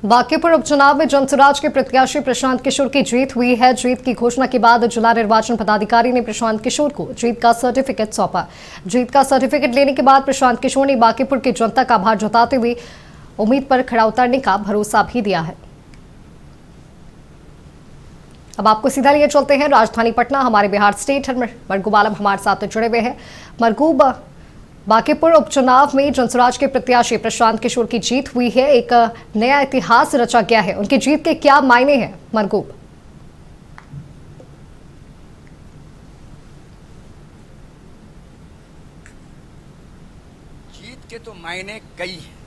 बांकीपुर उपचुनाव में जनसुराज के प्रत्याशी प्रशांत किशोर की जीत हुई है। जीत की घोषणा के बाद जिला निर्वाचन पदाधिकारी ने प्रशांत किशोर को जीत का सर्टिफिकेट सौंपा। जीत का सर्टिफिकेट लेने के बाद प्रशांत किशोर ने बांकीपुर की जनता का आभार जताते हुए उम्मीद पर खरा उतरने का भरोसा भी दिया है। अब आपको सीधा लिए चलते हैं राजधानी पटना। हमारे बिहार स्टेट मरगूब आलम हमारे साथ जुड़े हुए हैं। मरगूब, बांकीपुर उपचुनाव में जनसुराज के प्रत्याशी प्रशांत किशोर की जीत हुई है, एक नया इतिहास रचा गया है। उनकी जीत के क्या मायने हैं मरगूब? जीत के तो मायने कई हैं,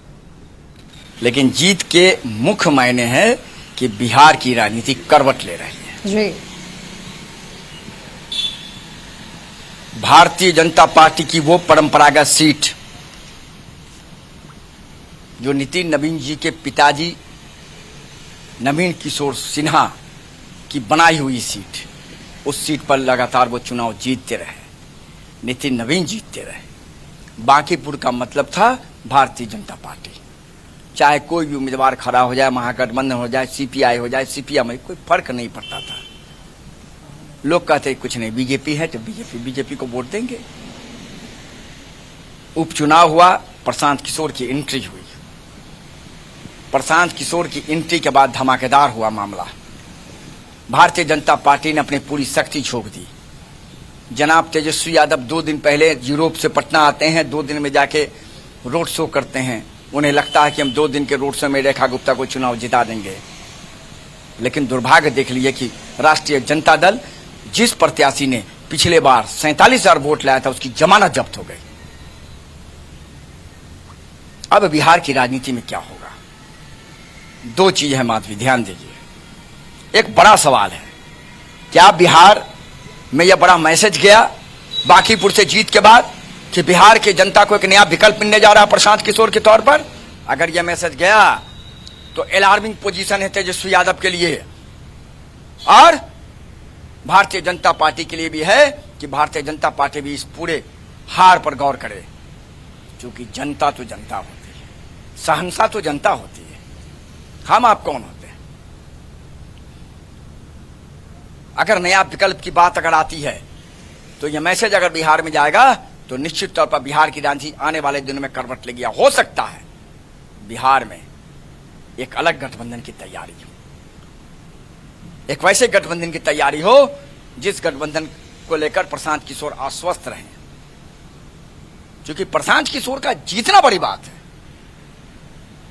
लेकिन जीत के मुख्य मायने हैं कि बिहार की राजनीति करवट ले रही है। जी, भारतीय जनता पार्टी की वो परंपरागत सीट जो नितिन नवीन जी के पिताजी नवीन किशोर सिन्हा की बनाई हुई सीट, उस सीट पर लगातार वो चुनाव जीतते रहे, नितिन नवीन जीतते रहे। बांकीपुर का मतलब था भारतीय जनता पार्टी, चाहे कोई भी उम्मीदवार खड़ा हो जाए, महागठबंधन हो जाए, सीपीआई हो जाए, सीपीएम में कोई फर्क नहीं पड़ता था। लोग कहते कुछ नहीं, बीजेपी है तो बीजेपी को वोट देंगे। उपचुनाव हुआ, प्रशांत किशोर की एंट्री हुई। प्रशांत किशोर की एंट्री के बाद धमाकेदार हुआ मामला। भारतीय जनता पार्टी ने अपनी पूरी शक्ति झोंक दी। जनाब तेजस्वी यादव 2 दिन पहले यूरोप से पटना आते हैं, 2 दिन में जाके रोड शो करते हैं। उन्हें लगता है कि हम 2 दिन के रोड शो में रेखा गुप्ता को चुनाव जिता देंगे, लेकिन दुर्भाग्य देख लिए कि राष्ट्रीय जनता दल, जिस प्रत्याशी ने पिछले बार 47,000 वोट लाया था, उसकी जमानत जब्त हो गई। अब बिहार की राजनीति में क्या होगा? 2 चीज है माधवी, ध्यान दीजिए। एक बड़ा सवाल है, क्या बिहार में यह बड़ा मैसेज गया बांकीपुर से जीत के बाद कि बिहार की जनता को एक नया विकल्प मिलने जा रहा है प्रशांत किशोर के तौर पर? अगर यह मैसेज गया तो अलार्मिंग पोजीशन है तेजस्वी यादव के लिए, और भारतीय जनता पार्टी के लिए भी है कि भारतीय जनता पार्टी भी इस पूरे हार पर गौर करे। क्योंकि जनता तो जनता होती है, सहनसा तो जनता होती है, हम आप कौन होते हैं? अगर नया विकल्प की बात अगर आती है तो यह मैसेज अगर बिहार में जाएगा तो निश्चित तौर पर बिहार की राजनीति आने वाले दिनों में करवट लेगी। हो सकता है बिहार में एक अलग गठबंधन की तैयारी हो, एक वैसे गठबंधन की तैयारी हो जिस गठबंधन को लेकर प्रशांत किशोर आश्वस्त रहे। क्योंकि प्रशांत किशोर का जीतना बड़ी बात है।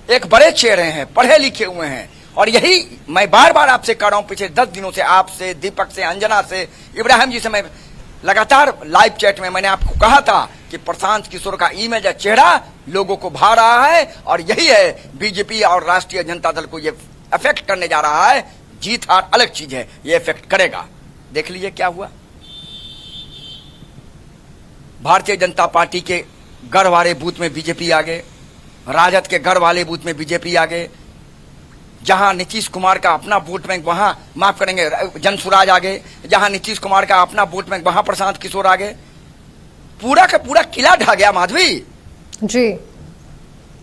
एक बड़े चेहरे हैं, पढ़े लिखे हुए हैं, और यही मैं बार बार आपसे कह रहा हूं, पिछले 10 दिनों से आपसे, दीपक से, अंजना से, इब्राहिम जी से मैं लगातार लाइव चैट में मैंने आपको कहा था कि प्रशांत किशोर का इमेज, चेहरा लोगों को भा रहा है, और यही है बीजेपी और राष्ट्रीय जनता दल को ये अफेक्ट करने जा रहा है। जीत हार अलग चीज है, ये इफेक्ट करेगा। देख लीजिए क्या हुआ। भारतीय जनता पार्टी के गढ़ वाले बूथ में बीजेपी आ गए, राजद के गढ़ वाले बूथ में बीजेपी आ गए, जहां नीतीश कुमार का अपना वोट बैंक, वहां माफ करेंगे जनसुराज आ गए, जहां नीतीश कुमार का अपना वोट बैंक, वहां प्रशांत किशोर आ गए। पूरा का पूरा किला ढह गया माधवी जी।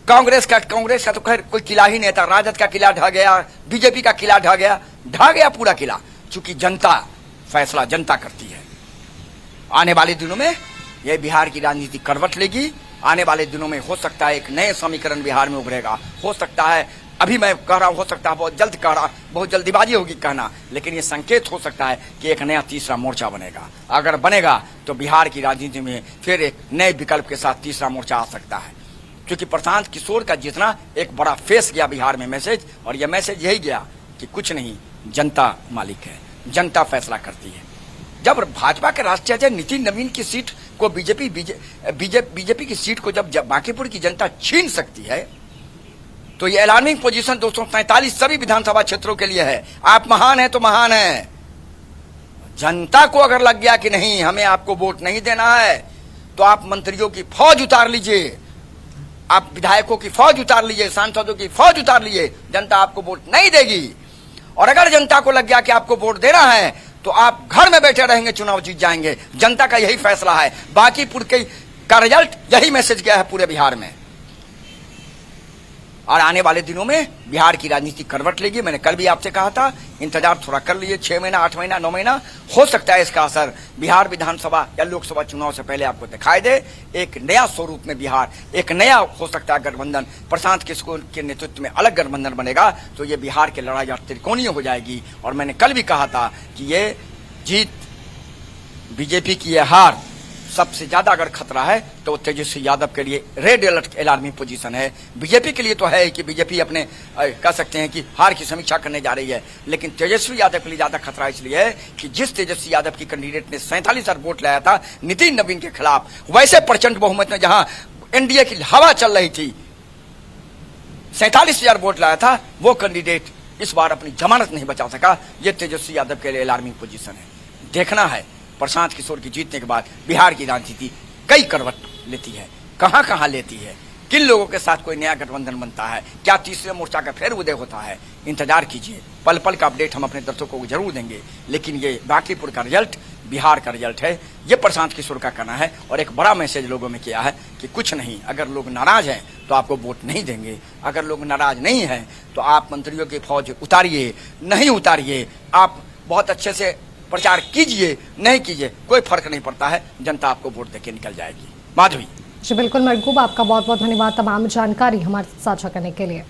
कांग्रेस का तो खैर कोई किला ही नहीं था, राजद का किला ढह गया, बीजेपी का किला ढह गया पूरा किला। चूंकि जनता फैसला जनता करती है। आने वाले दिनों में यह बिहार की राजनीति करवट लेगी। आने वाले दिनों में हो सकता है एक नए समीकरण बिहार में उभरेगा। हो सकता है, अभी मैं कह रहा हूं हो सकता है, बहुत जल्द कह रहा, बहुत जल्दीबाजी होगी कहना, लेकिन यह संकेत हो सकता है कि एक नया तीसरा मोर्चा बनेगा। अगर बनेगा तो बिहार की राजनीति में फिर एक नए विकल्प के साथ तीसरा मोर्चा आ सकता है। क्योंकि प्रशांत किशोर का जितना एक बड़ा फेस गया बिहार में मैसेज, और यह मैसेज यही गया कि कुछ नहीं, जनता मालिक है, जनता फैसला करती है। जब भाजपा के राष्ट्रीय अध्यक्ष नितिन नवीन की सीट को बीजेपी की सीट को जब बांकीपुर की जनता छीन सकती है, तो ये अलार्मिंग पोजीशन 247 सभी विधानसभा क्षेत्रों के लिए है। आप महान हैं तो महान हैं। जनता को अगर लग गया कि नहीं, हमें आपको वोट नहीं देना है, तो आप मंत्रियों की फौज उतार लीजिए, आप विधायकों की फौज उतार लीजिए, सांसदों की फौज उतार लीजिए, जनता आपको वोट नहीं देगी। और अगर जनता को लग गया कि आपको वोट देना है, तो आप घर में बैठे रहेंगे, चुनाव जीत जाएंगे। जनता का यही फैसला है। बांकीपुर का रिजल्ट यही मैसेज गया है पूरे बिहार में। और आने वाले दिनों में बिहार की राजनीति करवट लेगी। मैंने कल भी आपसे कहा था, इंतजार थोड़ा कर लीजिए, 6 महीना, 8 महीना, 9 महीना, हो सकता है इसका असर बिहार विधानसभा या लोकसभा चुनाव से पहले आपको दिखाई दे। एक नया स्वरूप में बिहार, एक नया हो सकता है गठबंधन, प्रशांत किशोर के नेतृत्व में अलग गठबंधन बनेगा, तो ये बिहार की लड़ाई त्रिकोणीय हो जाएगी। और मैंने कल भी कहा था कि ये जीत, बीजेपी की यह हार सबसे ज्यादा अगर खतरा है तो तेजस्वी यादव के लिए रेड अलर्ट अलार्मिंग पोजीशन है। बीजेपी के लिए तो है कि बीजेपी अपने कह सकते हैं कि हार की समीक्षा करने जा रही है, लेकिन तेजस्वी यादव के लिए ज्यादा खतरा इसलिए है कि जिस तेजस्वी यादव की कैंडिडेट ने 47,000 वोट लाया था नितिन नवीन के खिलाफ, वैसे प्रचंड बहुमत में जहां एनडीए की हवा चल रही थी, 47,000 वोट लाया था, वो कैंडिडेट इस बार अपनी जमानत नहीं बचा सका। ये तेजस्वी यादव के लिए अलार्मिंग पोजीशन है। देखना है प्रशांत किशोर की जीतने के बाद बिहार की राजनीति कई करवट लेती है, कहां कहां लेती है, किन लोगों के साथ कोई नया गठबंधन बनता है, क्या तीसरे मोर्चा का फिर उदय होता है। इंतजार कीजिए, पल पल का अपडेट हम अपने दर्शकों को जरूर देंगे। लेकिन ये बांकीपुर का रिजल्ट बिहार का रिजल्ट है, ये प्रशांत किशोर का कहना है। और एक बड़ा मैसेज लोगों में किया है कि कुछ नहीं, अगर लोग नाराज हैं तो आपको वोट नहीं देंगे, अगर लोग नाराज नहीं हैं तो आप मंत्रियों की फौज उतारिए, नहीं उतारिए, आप बहुत अच्छे से प्रचार कीजिए, नहीं कीजिए, कोई फर्क नहीं पड़ता है, जनता आपको वोट देके निकल जाएगी। माधवी जी बिल्कुल महबूब, आपका बहुत बहुत धन्यवाद तमाम जानकारी हमारे साथ साझा करने के लिए।